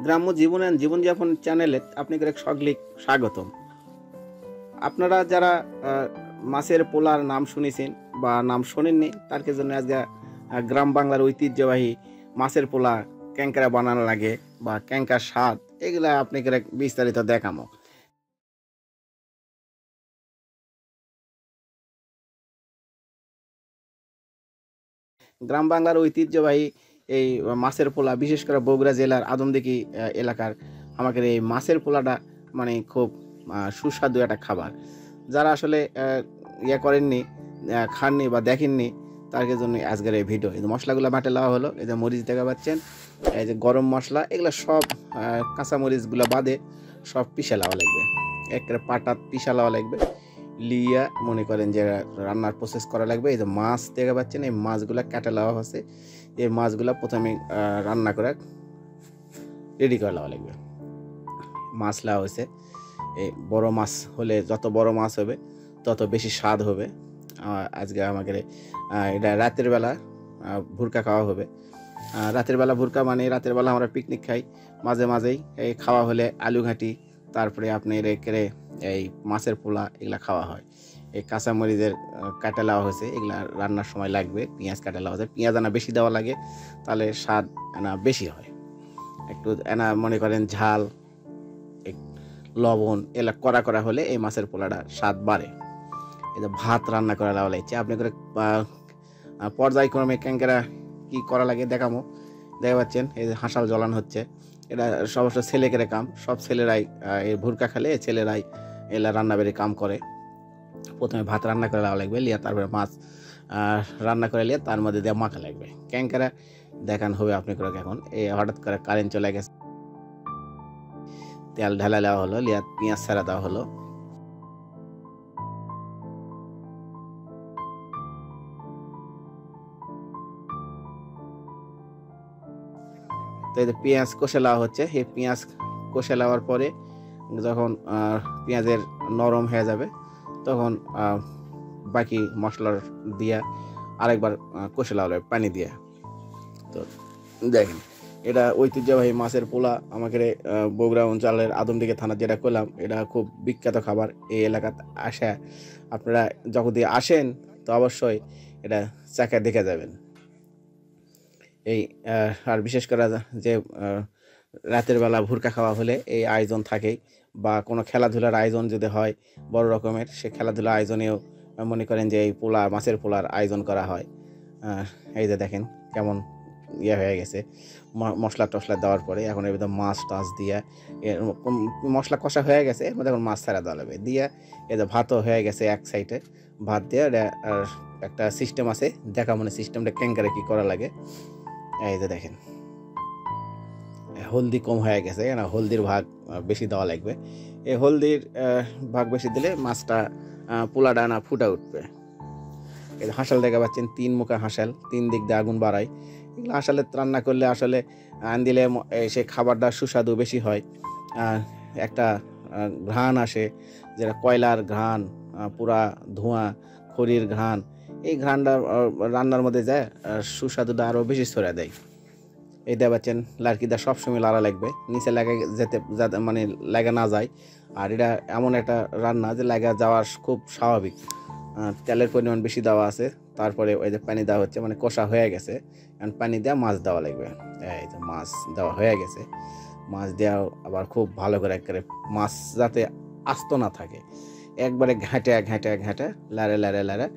গ্রাম্য জীবনযাপন চ্যানেলে আপনাদের সকলেই স্বাগতম। আপনারা যারা মাছের পোলার নাম শুনেছেন বা নাম শোনেননি, তার জন্য আজকে গ্রাম বাংলার ঐতিহ্যবাহী মাছের পোলা ক্যাঙ্কারা বানানো লাগে বা ক্যাঙ্কার স্বাদ, এগুলা আপনাদের বিস্তারিত দেখামো। গ্রাম বাংলার ঐতিহ্যবাহী এই মাছের পোলা, বিশেষ করে বগুড়া জেলার আদমদিঘি এলাকার আমাদের এই মাছের পোলাটা মানে খুব সুস্বাদু একটা খাবার। যারা আসলে ইয়ে করেননি, খাননি বা দেখেননি, তার জন্য আজকের এই ভিডিও। এই মশলাগুলো বাটে নেওয়া হলো। এই যে মরিচ দেখা পাচ্ছেন, এই যে গরম মশলা, এগুলো সব কাঁচা মরিচগুলো বাদে সব পিষে নেওয়া লাগবে, একটা পাটাত পিষা নেওয়া লাগবে। লিয়া মনে করেন যে রান্নার প্রসেস করা লাগবে। এই যে মাছ দেখা পাচ্ছেন, এই মাছগুলো কাটা নেওয়া হচ্ছে। এই মাছগুলো প্রথমে রান্না করে রেডি করে নেওয়া লাগবে। মাছ নেওয়া হয়েছে, এই বড় মাছ হলে যত বড় মাছ হবে তত বেশি স্বাদ হবে। আজকে আমাদের এটা রাতের বেলা ভুরকা খাওয়া হবে। রাতের বেলা ভুরকা মানে রাতের বেলা আমরা পিকনিক খাই, মাঝে মাঝেই এই খাওয়া হলে আলু ঘাঁটি, তারপরে আপনার একেরে এই মাছের পোলা, এগুলা খাওয়া হয়। এই কাঁচামরিচের কাটা নেওয়া হয়েছে, এগুলা রান্নার সময় লাগবে। পেঁয়াজ কাটা নেওয়া হয়েছে, পেঁয়াজ আনা বেশি দেওয়া লাগে, তাহলে স্বাদ আনা বেশি হয়। একটু এনা মনে করেন ঝাল, লবণ এলা করা করা হলে এই মাছের পোলাটা স্বাদ বাড়ে। এই যে ভাত রান্না করা নেওয়া লাগছে। আপনি করে পর্যায়ক্রমে ক্যাঙ্কারা কি করা লাগে দেখামো। দেখা পাচ্ছেন এই যে হাঁসাল জ্বলান হচ্ছে, এটা সমস্ত ছেলেকেরে কাম। সব ছেলেরাই এই ভুরকা খেলে ছেলেরাই এলা রান্না বেড়ে কাম করে। প্রথমে ভাত রান্না করে নেওয়া লাগবে, লিয়া তারপরে মাছ রান্না করে নিয়ে তার মধ্যে দিয়ে মাখা লাগবে। ক্যাঙ্কারা দেখান হবে আপনি করে। এখন এই হঠাৎ করে কারেন্ট চলে গেছে, তেল ঢালা দেওয়া হলো, লিয়া পেঁয়াজ ছাড়া দেওয়া হলো। তো এই যে পেঁয়াজ কষে নেওয়া হচ্ছে। এই পেঁয়াজ কষে নেওয়ার পরে যখন পেঁয়াজের নরম হয়ে যাবে, তখন বাকি মশলার দিয়া আরেকবার কষে নেওয়া হবে পানি দিয়ে। তো দেখেন, এটা ঐতিহ্যবাহী মাছের পোলা আমাদের বগুড়া অঞ্চলের আদমদিঘি থানা যেটা করলাম, এটা খুব বিখ্যাত খাবার। এই এলাকাতে আসা আপনারা যখন দিয়ে আসেন তো অবশ্যই এটা চাখা দেখে যাবেন। এই আর বিশেষ করে যে রাতের বেলা ভুরকা খাওয়া হলে এই আয়োজন থাকেই, বা কোনো খেলাধুলার আয়োজন যদি হয় বড় রকমের, সে খেলাধুলার আয়োজনেও মনে করেন যে এই পোলা, মাছের পোলার আয়োজন করা হয়। এই যে দেখেন কেমন ইয়ে হয়ে গেছে মশলা টশলা দেওয়ার পরে। এখন এর ভিতরে মাছ টাছ দিয়ে মশলা কষা হয়ে গেছে, এর মধ্যে এখন মাছ ছাড়া দেওয়া লাগবে। দিয়ে এই যে ভাতও হয়ে গেছে এক সাইডে, ভাত দিয়ে একটা সিস্টেম আছে দেখা, মানে সিস্টেমটা ক্যাঙ্কারে কি করা লাগে। এই যে দেখেন হলদি কম হয়ে গেছে, না হলদির ভাগ বেশি দেওয়া লাগবে। এই হলদির ভাগ বেশি দিলে মাছটা পোলাটা না ফুটা উঠবে। এই হাঁসাল দেখা পাচ্ছেন, 3 মুখা হাঁসাল, 3 দিক দিয়ে আগুন বাড়ায়। এগুলো হাঁসালে রান্না করলে আসলে আন দিলে সেই খাবারটা সুস্বাদু বেশি হয়। একটা ঘ্রাণ আসে, যেটা কয়লার ঘ্রাণ, পুরা ধোঁয়া, খড়ির ঘ্রাণ, এই ঘ্রাণটা রান্নার মধ্যে যায় সুস্বাদুটা আরও বেশি ছড়া দেয়। এই দেখা পাচ্ছেন লাড়কিটা সবসময় লাড়া লাগবে, নিচে লাগা যেতে যাতে মানে লাগা না যায়। আর এটা এমন একটা রান্না যে লাগা যাওয়া খুব স্বাভাবিক। তেলের পরিমাণ বেশি দেওয়া আছে, তারপরে ওই যে পানি দেওয়া হচ্ছে, মানে কষা হয়ে গেছে। এখন পানি দেওয়া মাছ দেওয়া লাগবে। এই যে মাছ দেওয়া হয়ে গেছে, মাছ দেওয়া আবার খুব ভালো করে একবারে মাছ যাতে আস্ত না থাকে, একবারে ঘাঁটে ঘাঁটে ঘাঁটে লাড়ে লাড়ে লাড়ে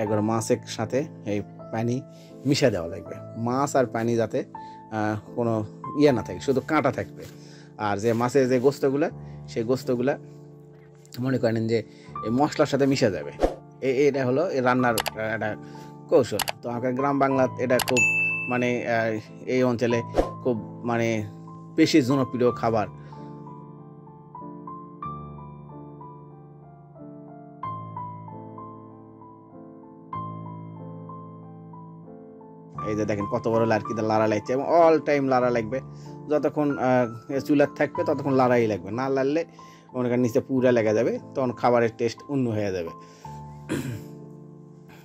একবার মাছের সাথে এই পানি মিশা দেওয়া লাগবে। মাছ আর পানি যাতে কোনো ইয়ে না থাকে, শুধু কাঁটা থাকবে। আর যে মাছের যে গোস্তগুলা, সেই গোস্তগুলা মনে করেন যে এই মশলার সাথে মিশে যাবে। এটা হলো এই রান্নার একটা কৌশল। তো আমাদের গ্রাম বাংলা এটা খুব মানে এই অঞ্চলে খুব মানে বেশি জনপ্রিয় খাবার। এই যে দেখেন কত বড় লাড়কিতে লাড়া লাগছে, এবং অল টাইম লাড়া লাগবে। যতক্ষণ চুলার থাকবে ততক্ষণ লাড়াই লাগবে, না লাড়লে মনে করেন নিচে পুরা লেগে যাবে, তখন খাবারের টেস্ট অন্য হয়ে যাবে।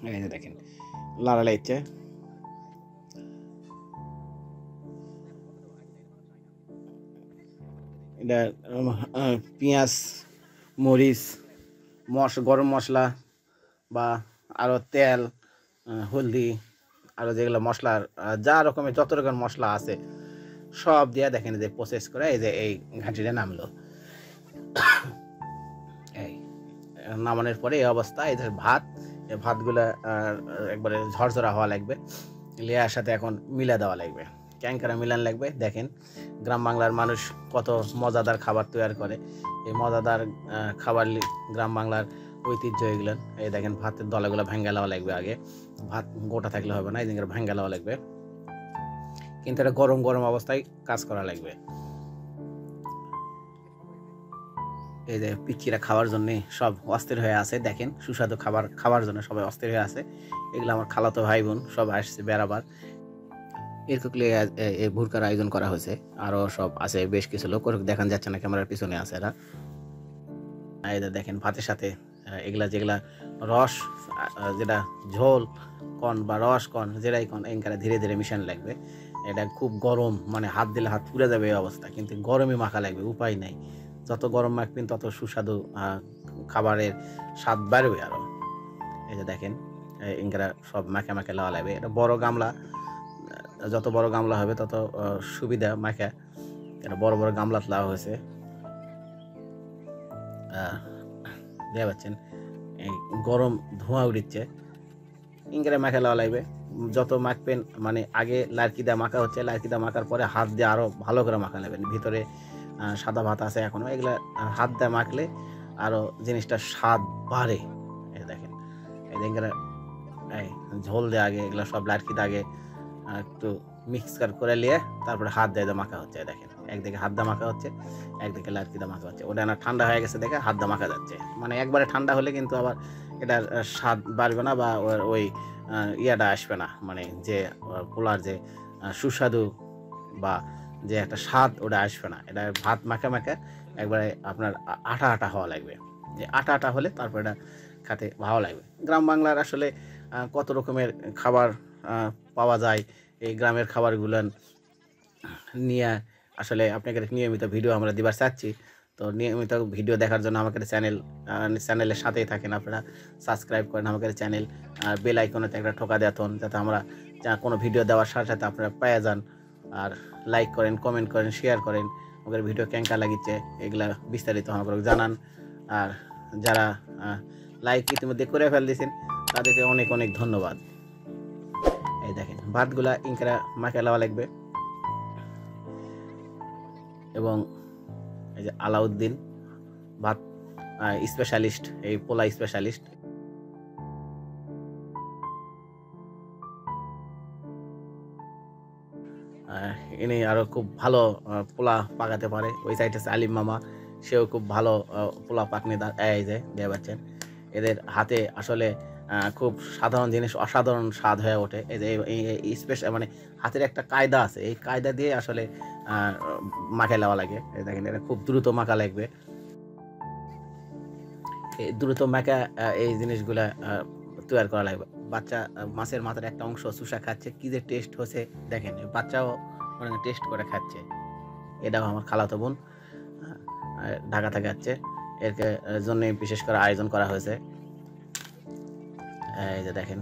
এই যে দেখেন লাড়া লাগছে। এটা পেঁয়াজ, মরিচ, গরম মশলা বা আরও তেল, হলদি, আরও যেগুলো মশলার যা রকমের যত রকম মশলা আছে সব দিয়ে দেখেন যে প্রসেস করে এই যে এই ঘাঁটিটা নামলো। এই নামানোর পরে এই অবস্থা। এই যে ভাত, এই ভাতগুলো একবারে ঝরঝরা হওয়া লাগবে, লেয়ার সাথে এখন মিলা দেওয়া লাগবে, ক্যাঙ্কারা মিলান লাগবে। দেখেন গ্রাম বাংলার মানুষ কত মজাদার খাবার তৈরি করে। এই মজাদার খাবার গ্রাম বাংলার ঐতিহ্য এগুলো। এই দেখেন ভাতের দলাগুলো ভেঙ্গা নেওয়া লাগবে আগে, ভাত গোটা থাকলে হবে না, এই দিকে ভেঙ্গা নেওয়া লাগবে, কিন্তু এটা গরম গরম অবস্থায় কাজ করা লাগবে। এই যে পিচ্চিরা খাওয়ার জন্য সব অস্থির হয়ে আছে, দেখেন সুস্বাদু খাবার খাওয়ার জন্য সবাই অস্থির হয়ে আছে। এগুলো আমার খালাতো ভাই বোন সব আসছে বেড়াবার। এরকম এই ভুরকার আয়োজন করা হয়েছে, আরও সব আছে বেশ কিছু লোক, দেখান যাচ্ছে না, ক্যামেরার পিছনে আছে এরা। এই যে দেখেন ভাতের সাথে এগুলা যেগুলা রস, যেটা ঝোল কন বা রস কন যেটাই কন, এনকারে ধীরে ধীরে মিশান লাগবে। এটা খুব গরম, মানে হাত দিলে হাত পুড়ে যাবে এই অবস্থা, কিন্তু গরমে মাখা লাগবে, উপায় নাই। যত গরম মাখবেন তত সুস্বাদু খাবারের স্বাদ বাড়বে আরও। এই যে দেখেন এনকারা সব মাখা মাখা লাওয়া লাগবে। এটা বড় গামলা, যত বড় গামলা হবে তত সুবিধা মাখা। এটা বড় বড় গামলাত লাওয়া হয়েছে, দেখতে পাচ্ছেন এই গরম ধোঁয়া উড়িচ্ছে। ইংরে মাখা লাওয়া লাগবে, যত মাখবেন, মানে আগে লাড়কি দা মাখা হচ্ছে, লাড়কি দা মাখার পরে হাত দিয়ে আরও ভালো করে মাখা নেবেন। ভিতরে সাদা ভাত আছে এখনও, এগুলা হাত দিয়ে মাখলে আরও জিনিসটা স্বাদ বাড়ে। এই দেখেন এই দিকে এই ঝোল দিয়ে আগে এগুলো সব লাড়কি দিয়ে আগে একটু মিক্সচার করে নিয়ে তারপরে হাত দিয়ে মাখা হচ্ছে। দেখেন একদিকে হাত দা মাখা হচ্ছে, একদিকে লাড়কি দা মাখা হচ্ছে। ওটা না ঠান্ডা হয়ে গেছে দেখে হাত দা মাখা যাচ্ছে, মানে একবারে ঠান্ডা হলে কিন্তু আবার এটার স্বাদ বাড়বে না বা ওই ইয়াটা আসবে না, মানে যে পোলার যে সুস্বাদু বা যে একটা স্বাদ ওটা আসবে না। এটা ভাত মাখা মাখা একবারে আপনার আটা আটা হওয়া লাগবে, যে আটা আটা হলে তারপর এটা খেতে ভালো লাগবে। গ্রাম বাংলার আসলে কত রকমের খাবার পাওয়া যায়, এই গ্রামের খাবারগুলো নিয়ে আসলে আপনাকে নিয়মিত ভিডিও আমরা দিবার চাচ্ছি। তো নিয়মিত ভিডিও দেখার জন্য আমাদের চ্যানেলের সাথেই থাকেন আপনারা, সাবস্ক্রাইব করেন আমাদের চ্যানেল, আর বেল আইকনেতে একটা ঠোকা দেন, যাতে আমরা কোনো ভিডিও দেওয়ার সাথে সাথে আপনারা পেয়ে যান। আর লাইক করেন, কমেন্ট করেন, শেয়ার করেন, আমাদের ভিডিও কেঙ্কা লাগিচ্ছে এগুলা বিস্তারিত আমাকে জানান। আর যারা লাইক ইতিমধ্যে করে ফেলতেছেন তাদেরকে অনেক অনেক ধন্যবাদ। এই দেখেন ভাতগুলা ইনকারা মাখা লাওয়া লাগবে। এবং এই যে আলাউদ্দিন ভাত স্পেশালিস্ট, এই পোলা স্পেশালিস্ট, ইনি আরও খুব ভালো পোলা পাকাতে পারে। ওই সাইডে আছে আলিম মামা, সেও খুব ভালো পোলা পাকনি। এই যে দেখতে পাচ্ছেন এদের হাতে আসলে খুব সাধারণ জিনিস অসাধারণ স্বাদ হয়ে ওঠে। এই যে স্পেশাল, মানে হাতের একটা কায়দা আছে, এই কায়দা দিয়ে আসলে মাখা নেওয়া লাগে। দেখেন এটা খুব দ্রুত মাখা লাগবে, এই দ্রুত মাখা এই জিনিসগুলা তৈরি করা লাগবে। বাচ্চা মাছের মাথার একটা অংশ চুষা খাচ্ছে, কি যে টেস্ট হচ্ছে দেখেন, বাচ্চাও মানে টেস্ট করে খাচ্ছে। এটাও আমার খালাতো বোন ঢাকা থেকে যাচ্ছে, এর জন্য বিশেষ করে আয়োজন করা হয়েছে। এই যে দেখেন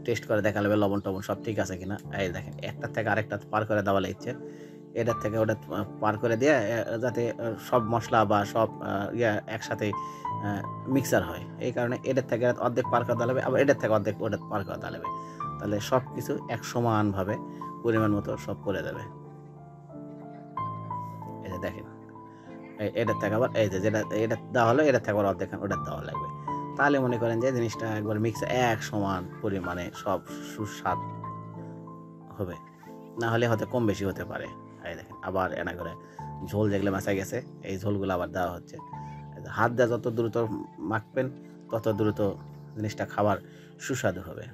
টেস্ট করে দেখা লাগবে লবণ টবণ সব ঠিক আছে কিনা। এই দেখেন একটার থেকে আরেকটা পার করে দেওয়া লাগছে, এটার থেকে ওটা পার করে দিয়ে যাতে সব মশলা বা সব একসাথে মিক্সার হয়। এই কারণে এটার থেকে অর্ধেক পার করে দেওয়া লাগবে, আবার এটার থেকে অর্ধেক ওটা পার করে দেওয়া লাগবে, তাহলে সব কিছু এক সমানভাবে পরিমাণ মতো সব করে দেবে। এই যে দেখেন এটার থেকে আবার এই যে যেটা এটা দেওয়া হলো এটার থেকে আবার অর্ধেক ওটা দেওয়া লাগবে, তাহলে মনে করেন যে জিনিসটা একবার মিক্স এক সমান পরিমাণে সব সুস্বাদ হবে। না হলে হয়তো কম বেশি হতে পারে। এই দেখেন আবার এনা করে ঝোল যেগুলো মাছা গেছে এই ঝোলগুলো আবার দেওয়া হচ্ছে। হাত দিয়ে যত দ্রুত মাখবেন তত দ্রুত জিনিসটা খাবার সুস্বাদু হবে।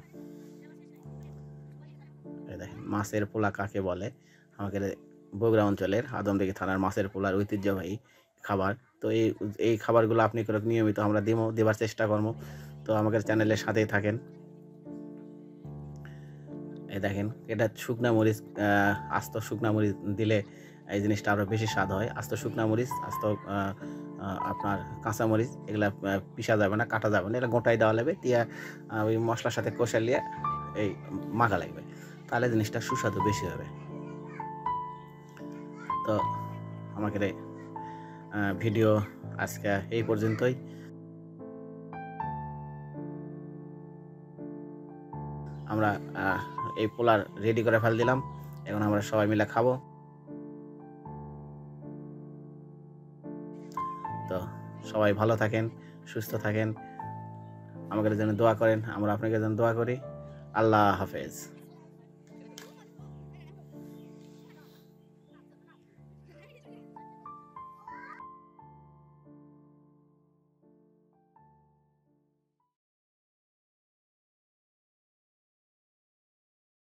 এই দেখেন মাছের পোলা কাকে বলে, আমাদের বগুড়া অঞ্চলের আদমদীঘি থানার মাছের পোলার ঐতিহ্যবাহী খাবার। তো এই খাবারগুলো আপনি করে নিয়মিত আমরা দেবার চেষ্টা করবো। তো আমাদের চ্যানেলের সাথেই থাকেন। এই দেখেন, এটা শুকনা মরিচ, আস্ত শুকনা মরিচ দিলে এই জিনিসটা আরও বেশি স্বাদ হয়। আস্ত শুকনা মরিচ, আস্ত আপনার কাঁচা মরিচ, এগুলা পিষা যাবে না, কাটা যাবে না, এটা গোটাই দেওয়া লাগবে। দিয়ে ওই মশলার সাথে কষা নিয়ে এই মাখা লাগবে, তাহলে জিনিসটা সুস্বাদু বেশি হবে। তো আমাদের ভিডিও আজকে এই পর্যন্তই। আমরা এই পোলার রেডি করে ফেল দিলাম, এখন আমরা সবাই মিলে খাবো। তো সবাই ভালো থাকেন, সুস্থ থাকেন, আমাদের জন্য দোয়া করেন, আমরা আপনাদের জন্য দোয়া করি। আল্লাহ হাফেজ।